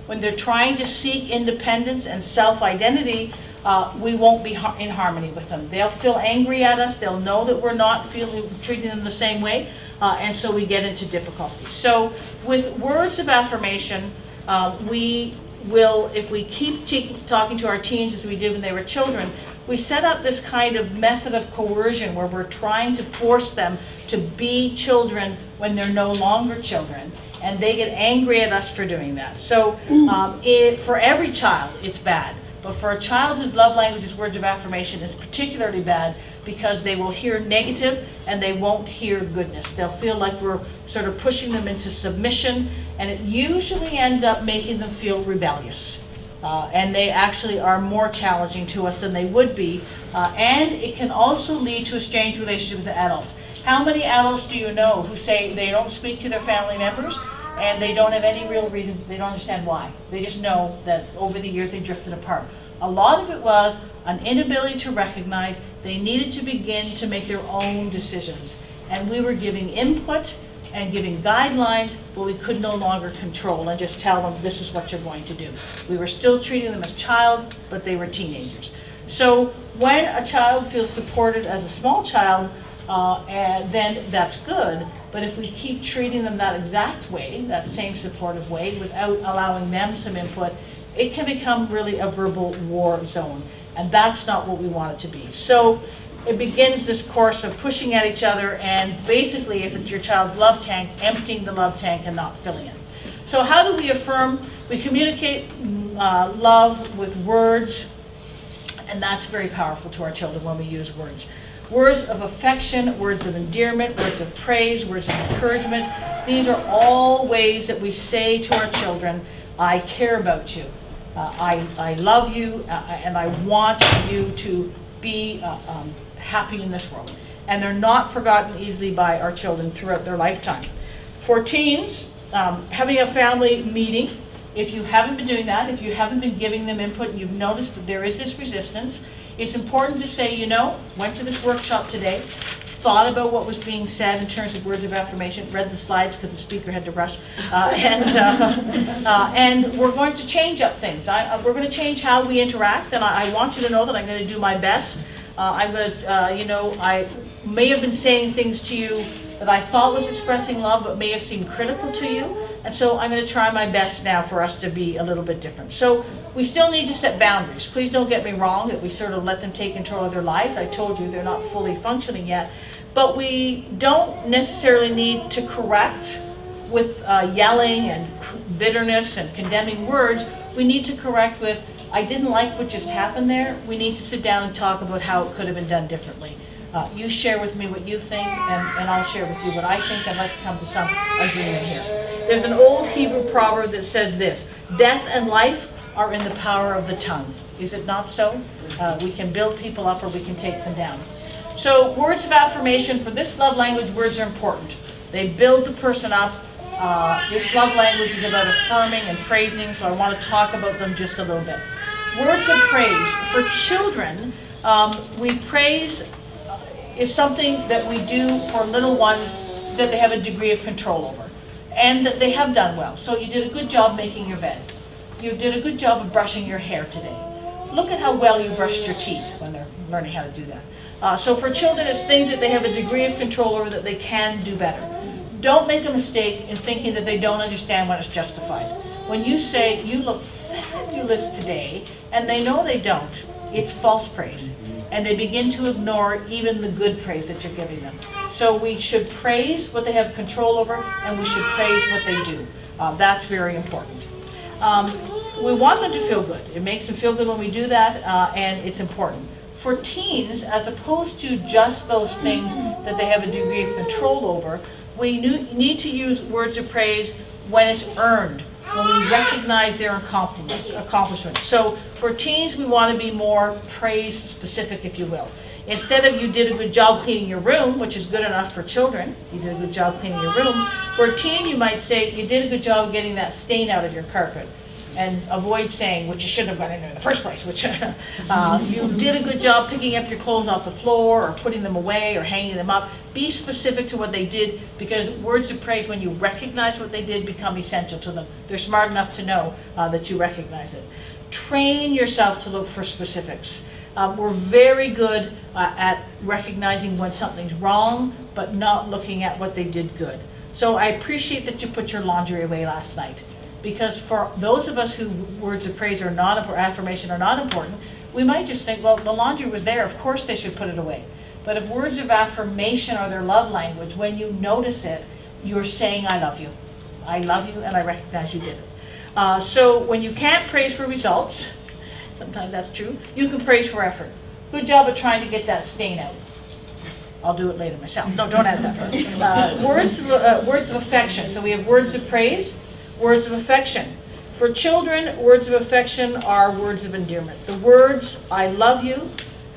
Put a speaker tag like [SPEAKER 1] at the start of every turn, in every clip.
[SPEAKER 1] when they're trying to seek independence and self-identity, we won't be in harmony with them. They'll feel angry at us. They'll know that we're not treating them the same way, and so we get into difficulties. So with words of affirmation, we will, if we keep talking to our teens as we did when they were children, we set up this kind of method of coercion where we're trying to force them to be children when they're no longer children, and they get angry at us for doing that. So for every child, it's bad. But for a child whose love language is words of affirmation, it's particularly bad because they will hear negative and they won't hear goodness. They'll feel like we're sort of pushing them into submission, and it usually ends up making them feel rebellious. And they actually are more challenging to us than they would be. And it can also lead to a strained relationship with adults. How many adults do you know who say they don't speak to their family members and they don't have any real reason, they don't understand why. They just know that over the years they drifted apart. A lot of it was an inability to recognize they needed to begin to make their own decisions. And we were giving input and giving guidelines, but we could no longer control and just tell them this is what you're going to do. We were still treating them as child, but they were teenagers. So when a child feels supported as a small child, then that's good. But if we keep treating them that exact way, that same supportive way, without allowing them some input, it can become really a verbal war zone. And that's not what we want it to be. So it begins this course of pushing at each other, and basically, if it's your child's love tank, emptying the love tank and not filling it. So how do we affirm? We communicate love with words, and that's very powerful to our children when we use words. Words of affection, words of endearment, words of praise, words of encouragement. These are all ways that we say to our children, I care about you. I love you, and I want you to be happy in this world. And they're not forgotten easily by our children throughout their lifetime. For teens, having a family meeting, if you haven't been doing that, if you haven't been giving them input and you've noticed that there is this resistance, it's important to say, you know, went to this workshop today, thought about what was being said in terms of words of affirmation, read the slides because the speaker had to rush, and we're going to change up things. We're going to change how we interact, and I want you to know that I'm going to do my best. I'm going to, I may have been saying things to you that I thought was expressing love, but may have seemed critical to you. And so I'm going to try my best now for us to be a little bit different. So we still need to set boundaries. Please don't get me wrong that we sort of let them take control of their lives. I told you they're not fully functioning yet. But we don't necessarily need to correct with yelling and bitterness and condemning words. We need to correct with, I didn't like what just happened there. We need to sit down and talk about how it could have been done differently. You share with me what you think, and I'll share with you what I think, and let's come to some agreement here. There's an old Hebrew proverb that says this: death and life are in the power of the tongue. Is it not so? We can build people up or we can take them down. So words of affirmation, for this love language, words are important. They build the person up. This love language is about affirming and praising, so I want to talk about them just a little bit. Words of praise. For children, we praise is something that we do for little ones that they have a degree of control over and that they have done well. So you did a good job making your bed. You did a good job of brushing your hair today. Look at how well you brushed your teeth when they're learning how to do that. So for children, it's things that they have a degree of control over that they can do better. Don't make a mistake in thinking that they don't understand when it's justified. When you say, you look fabulous today, and they know they don't, it's false praise. And they begin to ignore even the good praise that you're giving them. So we should praise what they have control over, and we should praise what they do. That's very important. We want them to feel good. It makes them feel good when we do that, and it's important. For teens, as opposed to just those things that they have a degree of control over, we need to use words of praise when it's earned, when we recognize their accomplishment. So for teens, we want to be more praise specific, if you will. Instead of you did a good job cleaning your room, which is good enough for children, you did a good job cleaning your room, for a teen you might say you did a good job getting that stain out of your carpet. and avoid saying, which you shouldn't have gone in there in the first place, which you did a good job picking up your clothes off the floor or putting them away or hanging them up. Be specific to what they did, because words of praise, when you recognize what they did, become essential to them. They're smart enough to know that you recognize it. Train yourself to look for specifics. We're very good at recognizing when something's wrong, but not looking at what they did good. So I appreciate that you put your laundry away last night, because for those of us who words of praise or affirmation are not important, we might just think, well, the laundry was there, of course they should put it away. But if words of affirmation are their love language, when you notice it, you're saying, I love you. I love you, and I recognize you did it. So when you can't praise for results, sometimes that's true, you can praise for effort. Good job of trying to get that stain out. I'll do it later myself. No, don't add that. Words of affection. So we have words of praise, words of affection. For children, words of affection are words of endearment. The words, I love you,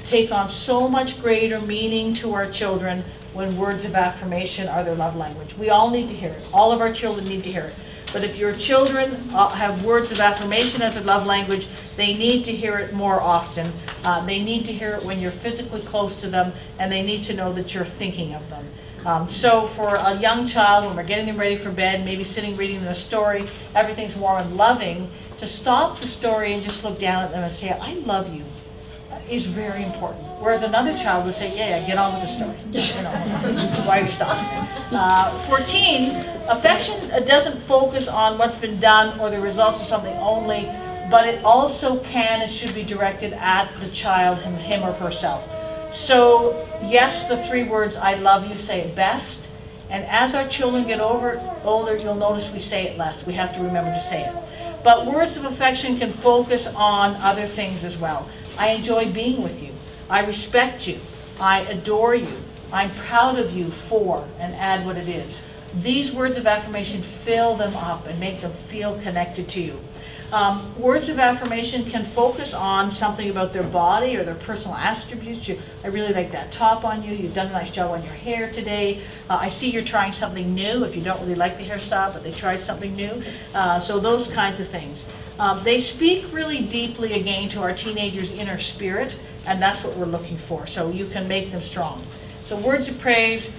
[SPEAKER 1] take on so much greater meaning to our children when words of affirmation are their love language. We all need to hear it. All of our children need to hear it. But if your children have words of affirmation as a love language, they need to hear it more often. They need to hear it when you're physically close to them, and they need to know that you're thinking of them. So for a young child, when we're getting them ready for bed, maybe sitting reading them a story, everything's warm and loving, to stop the story and just look down at them and say, I love you, is very important. Whereas another child would say, yeah, get on with the story. You know, why are you stopping? For teens, affection doesn't focus on what's been done or the results of something only, but it also can and should be directed at the child, him or herself. So yes, the 3 words, I love you, say it best. And as our children get older, you'll notice we say it less. We have to remember to say it. But words of affection can focus on other things as well. I enjoy being with you. I respect you. I adore you. I'm proud of you for, and add what it is. These words of affirmation fill them up and make them feel connected to you. Words of affirmation can focus on something about their body or their personal attributes. I really like that top on you. You've done a nice job on your hair today. I see you're trying something new. If you don't really like the hairstyle, but they tried something new. So those kinds of things. They speak really deeply again to our teenagers' inner spirit, and that's what we're looking for. So you can make them strong. So words of praise,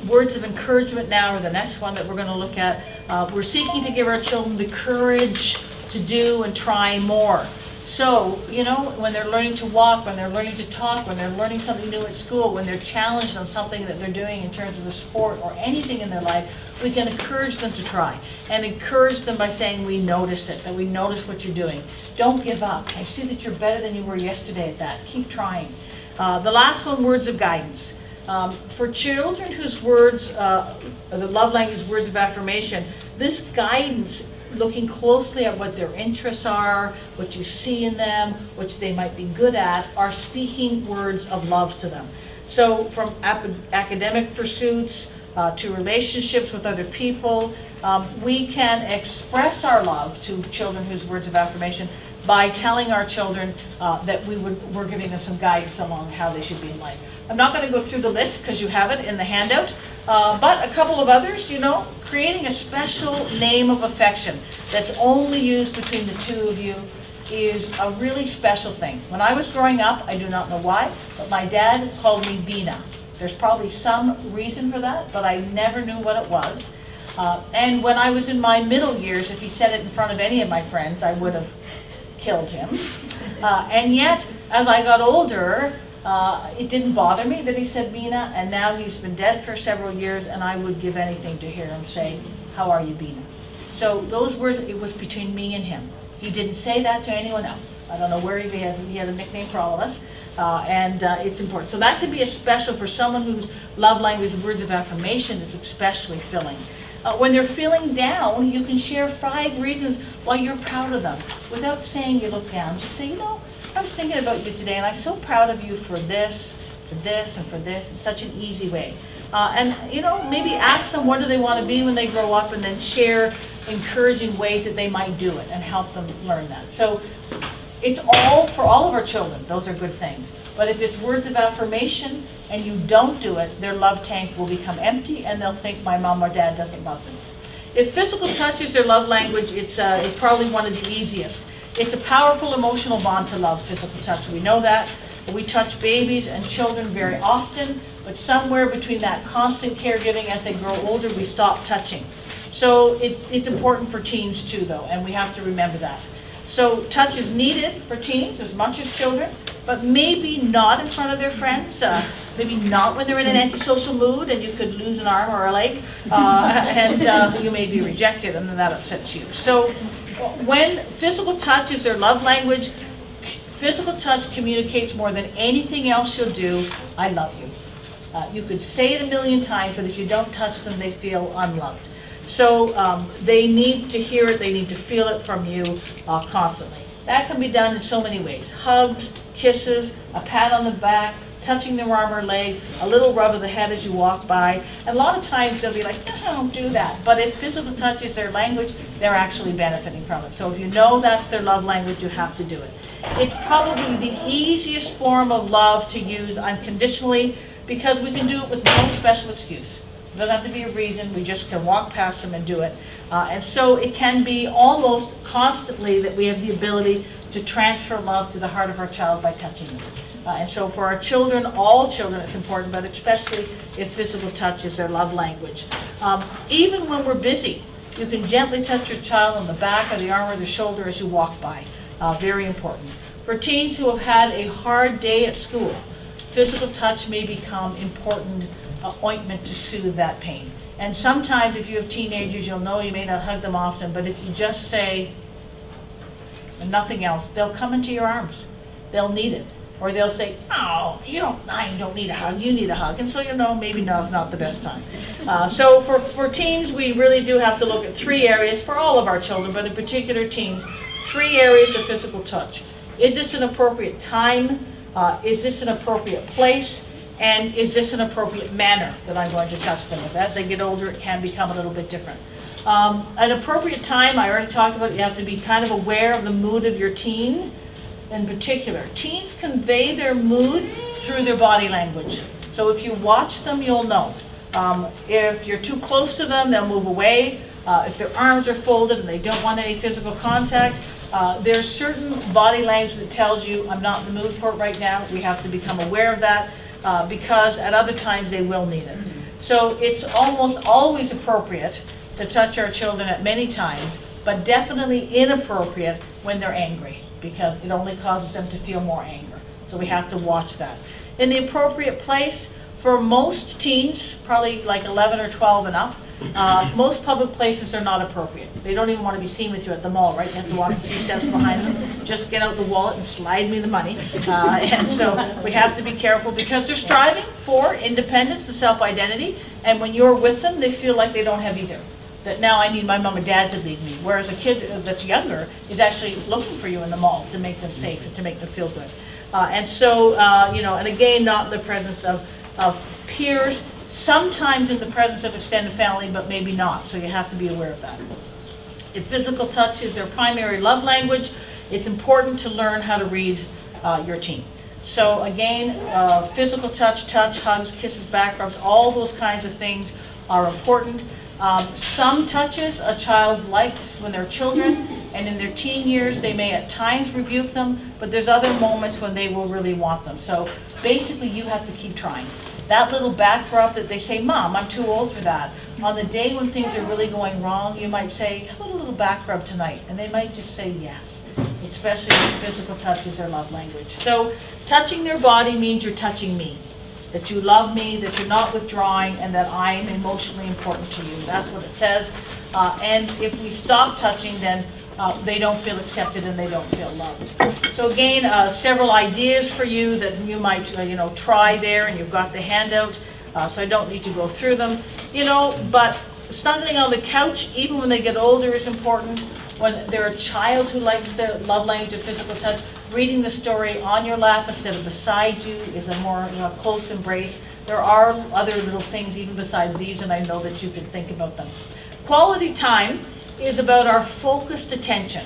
[SPEAKER 1] words of encouragement now are the next one that we're going to look at. We're seeking to give our children the courage to do and try more. So, you know, when they're learning to walk, when they're learning to talk, when they're learning something new at school, when they're challenged on something that they're doing in terms of the sport or anything in their life, we can encourage them to try. And encourage them by saying we notice it, that we notice what you're doing. Don't give up. I see that you're better than you were yesterday at that. Keep trying. The last one, words of guidance. For children whose words, the love language is words of affirmation, this guidance, looking closely at what their interests are, what you see in them, which they might be good at, are speaking words of love to them. So from academic pursuits to relationships with other people, we can express our love to children whose words of affirmation by telling our children that we're giving them some guidance along how they should be in life. I'm not going to go through the list because you have it in the handout, but a couple of others, you know, creating a special name of affection that's only used between the 2 of you is a really special thing. When I was growing up, I do not know why, but my dad called me Bina. There's probably some reason for that, but I never knew what it was. And when I was in my middle years, if he said it in front of any of my friends, I would have killed him. And yet, as I got older, it didn't bother me that he said Bina, and now he's been dead for several years, and I would give anything to hear him say, how are you, Bina? So those words, it was between me and him. He didn't say that to anyone else. I don't know where he had a nickname for all of us, and it's important. So that could be a special for someone whose love language, words of affirmation, is especially filling. When they're feeling down, you can share 5 reasons why you're proud of them. Without saying you look down, just say, you know, I was thinking about you today, and I'm so proud of you for this, and for this. It's such an easy way. And, you know, maybe ask them what do they want to be when they grow up, and then share encouraging ways that they might do it and help them learn that. So it's all, for all of our children, those are good things. But if it's words of affirmation and you don't do it, their love tank will become empty, and they'll think my mom or dad doesn't love them. if physical touch is their love language, it's probably one of the easiest. It's a powerful emotional bond to love, physical touch. We know that. We touch babies and children very often, but somewhere between that constant caregiving as they grow older, we stop touching. So it's important for teens too, though, and we have to remember that. So touch is needed for teens as much as children, but maybe not in front of their friends, maybe not when they're in an antisocial mood and you could lose an arm or a leg, and you may be rejected, and then that upsets you. So when physical touch is their love language, physical touch communicates more than anything else you'll do, I love you. You could say it a million times, but if you don't touch them, they feel unloved. So they need to hear it, they need to feel it from you constantly. That can be done in so many ways. Hugs, kisses, a pat on the back, touching their arm or leg, a little rub of the head as you walk by. And a lot of times they'll be like, no, don't do that. But if physical touch is their language, they're actually benefiting from it. So if you know that's their love language, you have to do it. It's probably the easiest form of love to use unconditionally because we can do it with no special excuse. It doesn't have to be a reason, we just can walk past them and do it. And so it can be almost constantly that we have the ability to transfer love to the heart of our child by touching them. And so for our children, all children, it's important, but especially if physical touch is their love language. Even when we're busy, you can gently touch your child on the back or the arm or the shoulder as you walk by. Very important. For teens who have had a hard day at school, physical touch may become important ointment to soothe that pain. And sometimes if you have teenagers, you'll know you may not hug them often, but if you just say nothing else, they'll come into your arms. They'll need it. Or they'll say, oh, I don't need a hug, you need a hug. And so you know maybe now's not the best time. So for teens, we really do have to look at 3 areas for all of our children, but in particular teens, 3 areas of physical touch. Is this an appropriate time? Is this an appropriate place? And is this an appropriate manner that I'm going to touch them with? As they get older, it can become a little bit different. An appropriate time, I already talked about, you have to be kind of aware of the mood of your teen. In particular, teens convey their mood through their body language. So if you watch them, you'll know. If you're too close to them, they'll move away. If their arms are folded and they don't want any physical contact, there's certain body language that tells you, I'm not in the mood for it right now. We have to become aware of that because at other times they will need it. So it's almost always appropriate to touch our children at many times, but definitely inappropriate when they're angry, because it only causes them to feel more anger. So we have to watch that. In the appropriate place, for most teens, probably like 11 or 12 and up, most public places are not appropriate. They don't even want to be seen with you at the mall, right? You have to walk a few steps behind them, just get out the wallet and slide me the money. And so we have to be careful because they're striving for independence and self-identity, and when you're with them, they feel like they don't have either. That now I need my mom and dad to lead me, whereas a kid that's younger is actually looking for you in the mall to make them safe and to make them feel good. And so, and again, not in the presence of peers, sometimes in the presence of extended family, but maybe not, so you have to be aware of that. If physical touch is their primary love language, it's important to learn how to read your teen. So again, physical touch, hugs, kisses, back rubs, all those kinds of things are important. Some touches a child likes when they're children, and in their teen years they may at times rebuke them, but there's other moments when they will really want them. So basically you have to keep trying. That little back rub that they say, Mom, I'm too old for that. On the day when things are really going wrong, you might say, how about a little back rub tonight? And they might just say yes, especially if physical touch is their love language. So touching their body means you're touching me. That you love me, that you're not withdrawing, and that I am emotionally important to you. That's what it says. And if we stop touching, then they don't feel accepted and they don't feel loved. So again, several ideas for you that you might try there, and you've got the handout, so I don't need to go through them. But snuggling on the couch, even when they get older, is important. When they're a child who likes the love language of physical touch, reading the story on your lap instead of beside you is a more close embrace. There are other little things even besides these, and I know that you can think about them. Quality time is about our focused attention.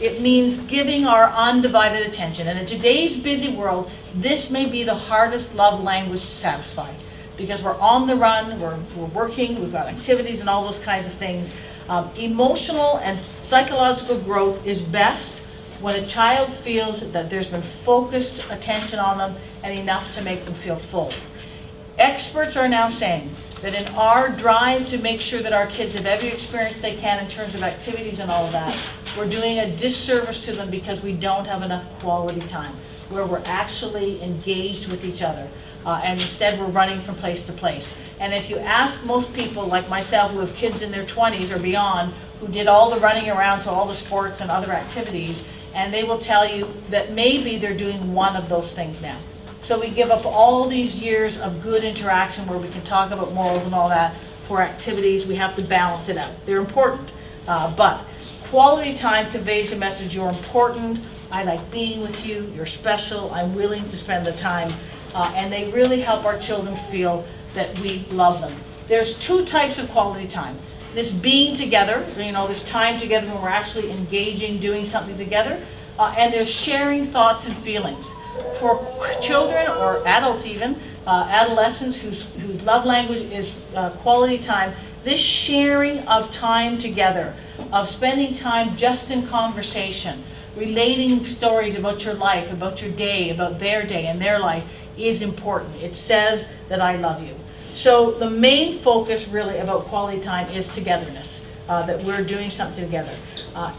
[SPEAKER 1] It means giving our undivided attention. And in today's busy world, this may be the hardest love language to satisfy because we're on the run, we're working, we've got activities and all those kinds of things. Emotional and psychological growth is best when a child feels that there's been focused attention on them and enough to make them feel full. Experts are now saying that in our drive to make sure that our kids have every experience they can in terms of activities and all of that, we're doing a disservice to them because we don't have enough quality time where we're actually engaged with each other. And instead we're running from place to place. And if you ask most people like myself who have kids in their 20s or beyond, who did all the running around to all the sports and other activities, and they will tell you that maybe they're doing one of those things now. So we give up all these years of good interaction where we can talk about morals and all that for activities. We have to balance it out. They're important, but quality time conveys a message: you're important, I like being with you, you're special, I'm willing to spend the time. And they really help our children feel that we love them. There's two types of quality time. This being together, this time together when we're actually engaging, doing something together, and there's sharing thoughts and feelings. For children or adults even, adolescents whose love language is quality time, this sharing of time together, of spending time just in conversation, relating stories about your life, about your day, about their day and their life, is important. It says that I love you. So the main focus really about quality time is togetherness, that we're doing something together.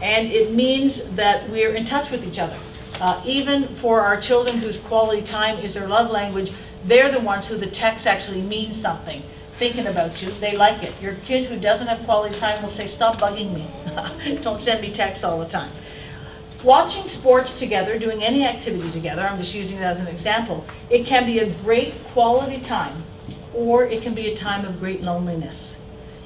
[SPEAKER 1] And it means that we're in touch with each other. Even for our children whose quality time is their love language, they're the ones who the text actually means something. Thinking about you, they like it. Your kid who doesn't have quality time will say, stop bugging me. Don't send me texts all the time. Watching sports together, doing any activity together, I'm just using that as an example, it can be a great quality time, or it can be a time of great loneliness.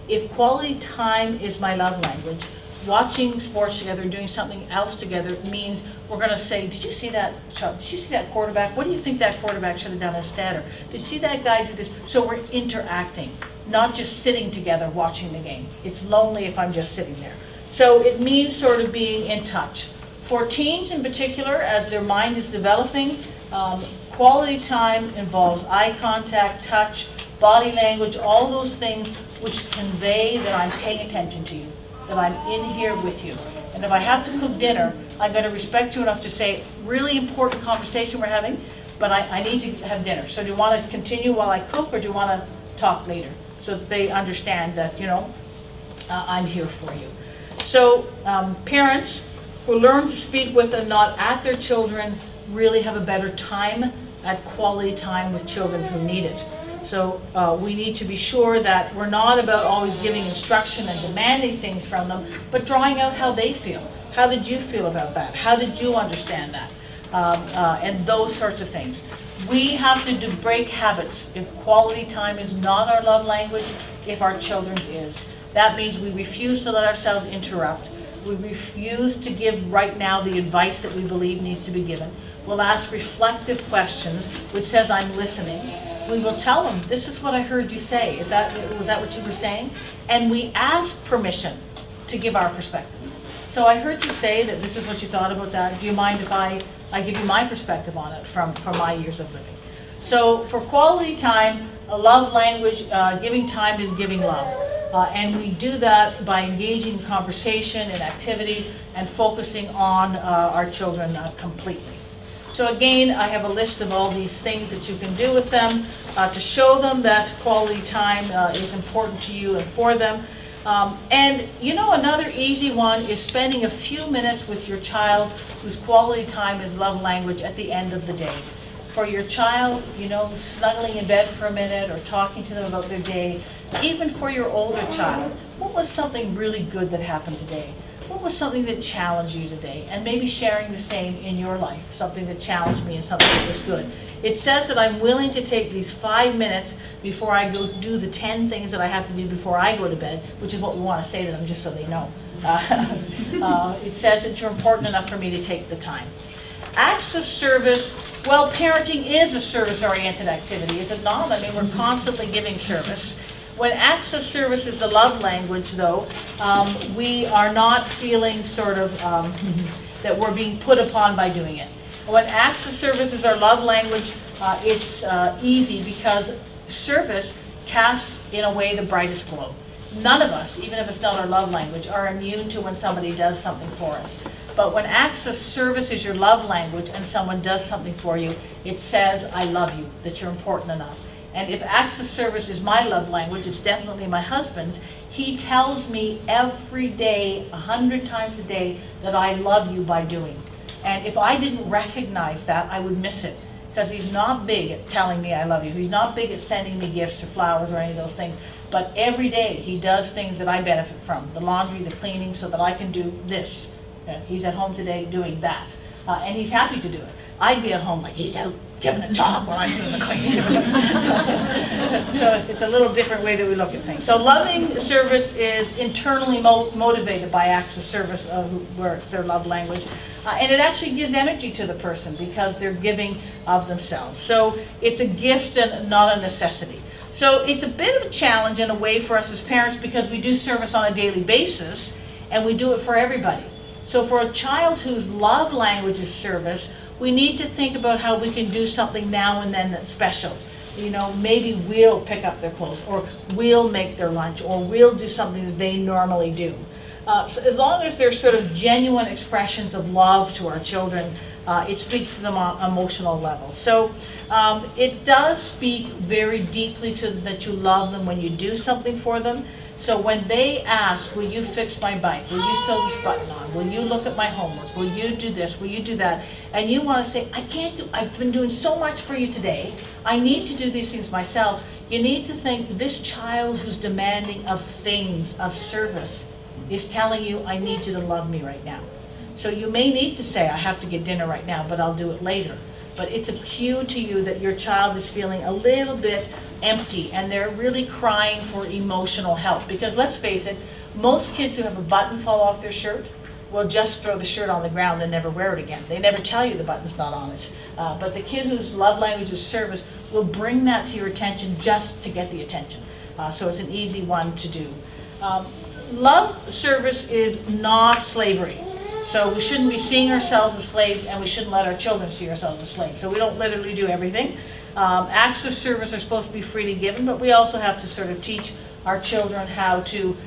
[SPEAKER 1] If quality time is my love language, watching sports together, doing something else together means we're going to say, did you see that shot? Did you see that quarterback? What do you think that quarterback should have done instead? Or did you see that guy do this? So we're interacting, not just sitting together watching the game. It's lonely if I'm just sitting there. So it means sort of being in touch. For teens in particular, as their mind is developing, quality time involves eye contact, touch, body language, all those things which convey that I'm paying attention to you, that I'm in here with you. And if I have to cook dinner, I'm going to respect you enough to say, really important conversation we're having, but I need to have dinner. So do you want to continue while I cook, or do you want to talk later? So that they understand that, I'm here for you. So parents who learn to speak with and not at their children really have a better time at quality time with children who need it. So we need to be sure that we're not about always giving instruction and demanding things from them, but drawing out how they feel. How did you feel about that? How did you understand that? And those sorts of things. We have to break habits if quality time is not our love language, if our children's is. That means we refuse to let ourselves interrupt. We refuse to give right now the advice that we believe needs to be given. We'll ask reflective questions, which says, I'm listening. We will tell them, this is what I heard you say. Was that what you were saying? And we ask permission to give our perspective. So I heard you say that this is what you thought about that. Do you mind if I give you my perspective on it from my years of living? So for quality time, a love language, giving time is giving love. And we do that by engaging in conversation and activity and focusing on our children completely. So again, I have a list of all these things that you can do with them to show them that quality time is important to you and for them. And another easy one is spending a few minutes with your child whose quality time is love language at the end of the day. For your child, snuggling in bed for a minute or talking to them about their day. Even for your older child, what was something really good that happened today? What was something that challenged you today? And maybe sharing the same in your life, something that challenged me and something that was good. It says that I'm willing to take these 5 minutes before I go do the 10 things that I have to do before I go to bed, which is what we want to say to them just so they know. It says that you're important enough for me to take the time. Acts of service, well, parenting is a service-oriented activity, is it not? I mean, we're constantly giving service. When acts of service is the love language, though, we are not feeling sort of that we're being put upon by doing it. When acts of service is our love language, it's easy because service casts, in a way, the brightest glow. none of us, even if it's not our love language, are immune to when somebody does something for us. But when acts of service is your love language and someone does something for you, it says, I love you, that you're important enough. And if acts of service is my love language, it's definitely my husband's. He tells me every day, 100 times a day, that I love you by doing. And if I didn't recognize that, I would miss it. Because he's not big at telling me I love you. He's not big at sending me gifts or flowers or any of those things. But every day he does things that I benefit from. The laundry, the cleaning, so that I can do this. He's at home today doing that. And he's happy to do it. I'd be at home like he's out giving a talk while I'm doing the cleaning. So it's a little different way that we look at things. So loving service is internally motivated by acts of service, where it's their love language. And it actually gives energy to the person because they're giving of themselves. So it's a gift and not a necessity. So it's a bit of a challenge in a way for us as parents because we do service on a daily basis and we do it for everybody. So for a child whose love language is service, we need to think about how we can do something now and then that's special. You know, maybe we'll pick up their clothes, or we'll make their lunch, or we'll do something that they normally do. So as long as there's sort of genuine expressions of love to our children, it speaks to them on an emotional level. So it does speak very deeply to them that you love them when you do something for them. So when they ask, will you fix my bike? Will you sew this button on? Will you look at my homework? Will you do this? Will you do that? And you want to say, I've been doing so much for you today. I need to do these things myself. You need to think, this child who's demanding of things, of service, is telling you, I need you to love me right now. So you may need to say, I have to get dinner right now, but I'll do it later. But it's a cue to you that your child is feeling a little bit empty and they're really crying for emotional help. Because let's face it, most kids who have a button fall off their shirt will just throw the shirt on the ground and never wear it again. They never tell you the button's not on it. But the kid whose love language is service will bring that to your attention just to get the attention. So it's an easy one to do. Love service is not slavery. So we shouldn't be seeing ourselves as slaves, and we shouldn't let our children see ourselves as slaves. So we don't literally do everything. Acts of service are supposed to be freely given, but we also have to sort of teach our children how to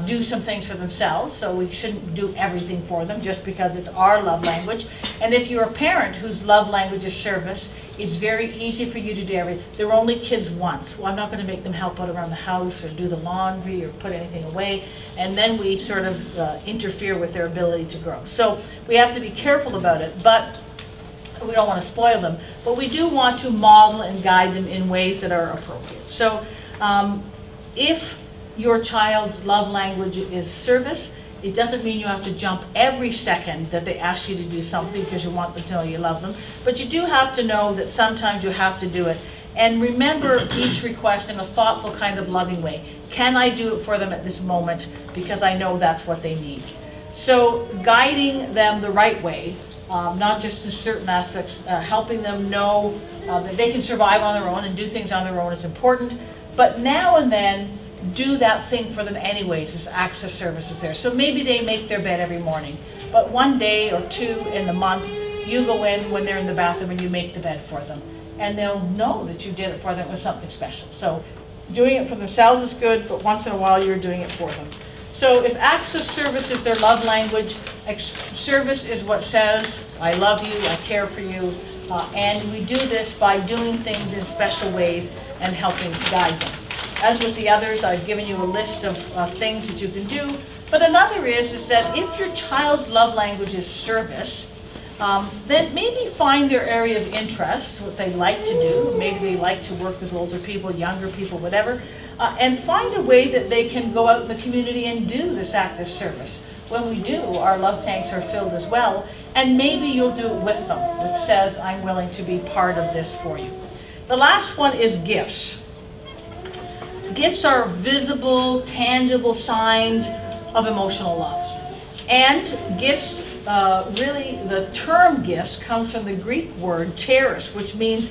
[SPEAKER 1] do some things for themselves. So we shouldn't do everything for them just because it's our love language. And if you're a parent whose love language is service, it's very easy for you to do everything. They're only kids once. Well, I'm not going to make them help out around the house or do the laundry or put anything away. And then we sort of interfere with their ability to grow. So we have to be careful about it, but we don't want to spoil them. But we do want to model and guide them in ways that are appropriate. So if your child's love language is service, it doesn't mean you have to jump every second that they ask you to do something because you want them to know you love them. But you do have to know that sometimes you have to do it. And remember each request in a thoughtful kind of loving way. Can I do it for them at this moment because I know that's what they need? So guiding them the right way, not just in certain aspects, helping them know that they can survive on their own and do things on their own is important. But now and then, do that thing for them anyways, as acts of service is there. So maybe they make their bed every morning, but one day or two in the month, you go in when they're in the bathroom and you make the bed for them. And they'll know that you did it for them with something special. So doing it for themselves is good, but once in a while you're doing it for them. So if acts of service is their love language, service is what says, I love you, I care for you, and we do this by doing things in special ways and helping guide them. As with the others, I've given you a list of things that you can do. But another is that if your child's love language is service, then maybe find their area of interest, what they like to do. Maybe they like to work with older people, younger people, whatever. And find a way that they can go out in the community and do this act of service. When we do, our love tanks are filled as well. And maybe you'll do it with them, which says, I'm willing to be part of this for you. The last one is gifts. Gifts are visible, tangible signs of emotional love. And gifts, really the term gifts comes from the Greek word charis, which means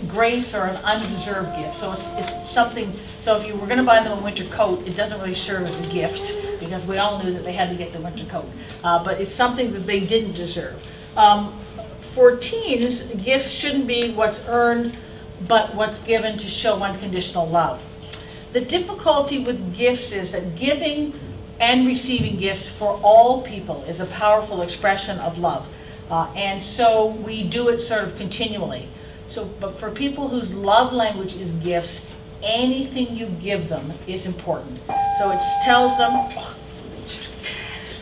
[SPEAKER 1] grace or an undeserved gift. So it's something, so if you were going to buy them a winter coat, it doesn't really serve as a gift because we all knew that they had to get the winter coat. But it's something that they didn't deserve. For teens, gifts shouldn't be what's earned, but what's given to show unconditional love. The difficulty with gifts is that giving and receiving gifts for all people is a powerful expression of love. And so we do it sort of continually. So, but for people whose love language is gifts, anything you give them is important. So it tells them,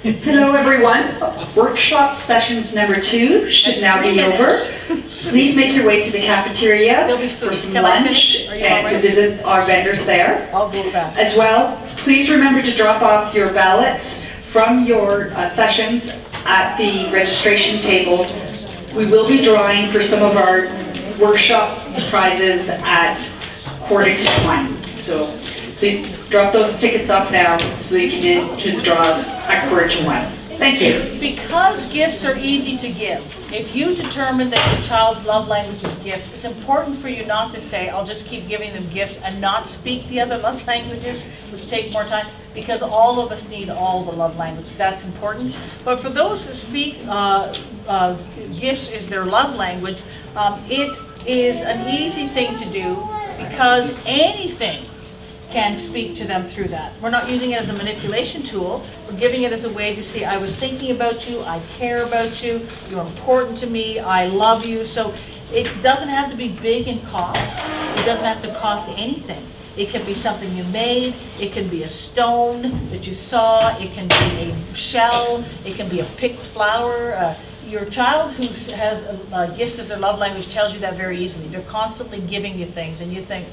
[SPEAKER 2] Hello everyone. Workshop sessions number 2 should now be over. Please make your way to the cafeteria for some lunch and to visit our vendors there.
[SPEAKER 1] I'll go fast.
[SPEAKER 2] As well, please remember to drop off your ballots from your sessions at the registration table. We will be drawing for some of our workshop prizes at 1:45. So please drop those tickets off now so that you can get to the draws at 1:45. Thank you.
[SPEAKER 1] Because gifts are easy to give, if you determine that your child's love language is gifts, it's important for you not to say, I'll just keep giving them gifts and not speak the other love languages, which take more time, because all of us need all the love languages. That's important. But for those that speak gifts is their love language, it is an easy thing to do because anything can speak to them through that. We're not using it as a manipulation tool. We're giving it as a way to say, I was thinking about you, I care about you, you're important to me, I love you. So it doesn't have to be big in cost. It doesn't have to cost anything. It can be something you made, it can be a stone that you saw, it can be a shell, it can be a picked flower. Your child who has gifts as their love language tells you that very easily. They're constantly giving you things and you think,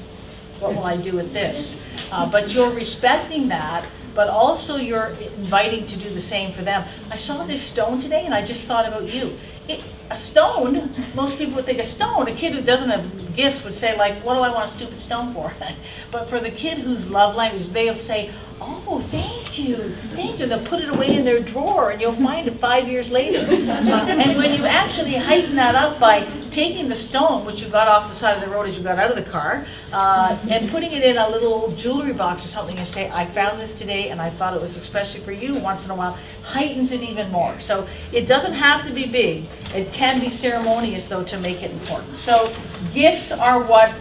[SPEAKER 1] what will I do with this? But you're respecting that, but also you're inviting to do the same for them. I saw this stone today and I just thought about you. A stone, most people would think a stone, a kid who doesn't have gifts would say like, what do I want a stupid stone for? But for the kid whose love language, they'll say, oh, thank you. They'll put it away in their drawer and you'll find it 5 years later. And when you actually heighten that up by taking the stone, which you got off the side of the road as you got out of the car, and putting it in a little jewelry box or something and say, I found this today and I thought it was especially for you once in a while, heightens it even more. So it doesn't have to be big. It can be ceremonious though to make it important. So gifts are what,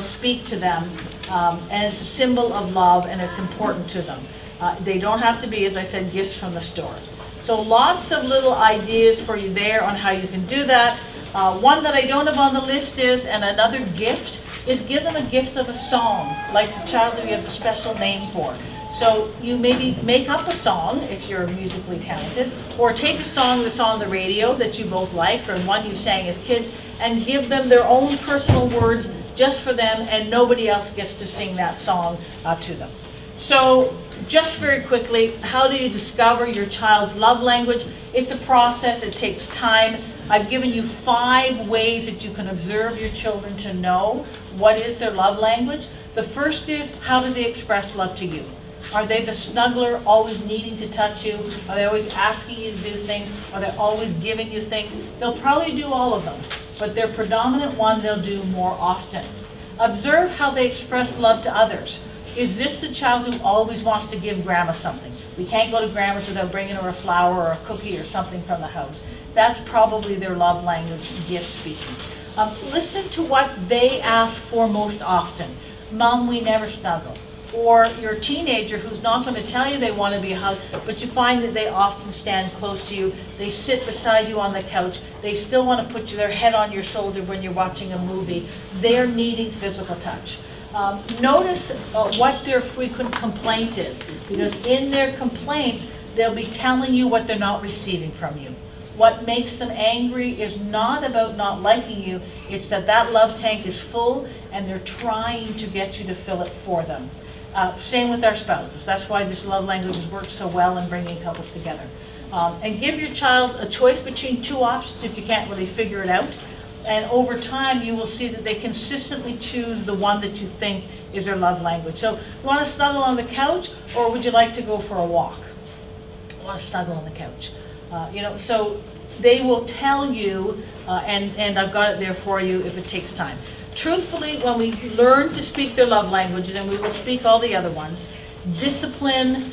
[SPEAKER 1] speak to them. And it's a symbol of love and it's important to them. They don't have to be, as I said, gifts from the store. So lots of little ideas for you there on how you can do that. One that I don't have on the list is, and another gift, is give them a gift of a song, like the child who you have a special name for. So you maybe make up a song if you're musically talented, or take a song that's on the radio that you both like, or one you sang as kids, and give them their own personal words just for them, and nobody else gets to sing that song to them. So just very quickly, how do you discover your child's love language? It's a process, it takes time. I've given you 5 ways that you can observe your children to know what is their love language. The first is, how do they express love to you? Are they the snuggler, always needing to touch you? Are they always asking you to do things? Are they always giving you things? They'll probably do all of them, but their predominant one they'll do more often. Observe how they express love to others. Is this the child who always wants to give grandma something? We can't go to grandma's without bringing her a flower or a cookie or something from the house. That's probably their love language, gift speaking. Listen to what they ask for most often. Mom, we never snuggle. Or your teenager who's not going to tell you they want to be hugged, but you find that they often stand close to you. They sit beside you on the couch. They still want to put their head on your shoulder when you're watching a movie. They're needing physical touch. Notice what their frequent complaint is, because in their complaints, they'll be telling you what they're not receiving from you. What makes them angry is not about not liking you, it's that love tank is full and they're trying to get you to fill it for them. Same with our spouses. That's why this love languages work so well in bringing couples together. And give your child a choice between 2 options if you can't really figure it out. And over time, you will see that they consistently choose the one that you think is their love language. So, you want to snuggle on the couch, or would you like to go for a walk? I want to snuggle on the couch. So they will tell you, and I've got it there for you if it takes time. Truthfully, when we learn to speak their love languages, and we will speak all the other ones, discipline,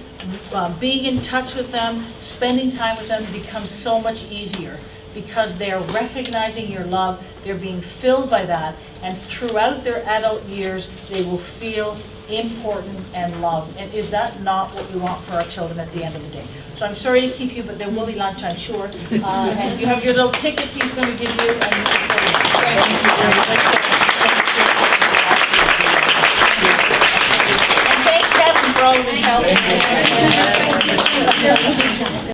[SPEAKER 1] being in touch with them, spending time with them becomes so much easier. because they are recognizing your love, they're being filled by that, and throughout their adult years, they will feel important and loved. And is that not what we want for our children at the end of the day? So I'm sorry to keep you, but there will be lunch, I'm sure. And you have your little tickets he's going to give you. And thanks, Kevin, for all of his help.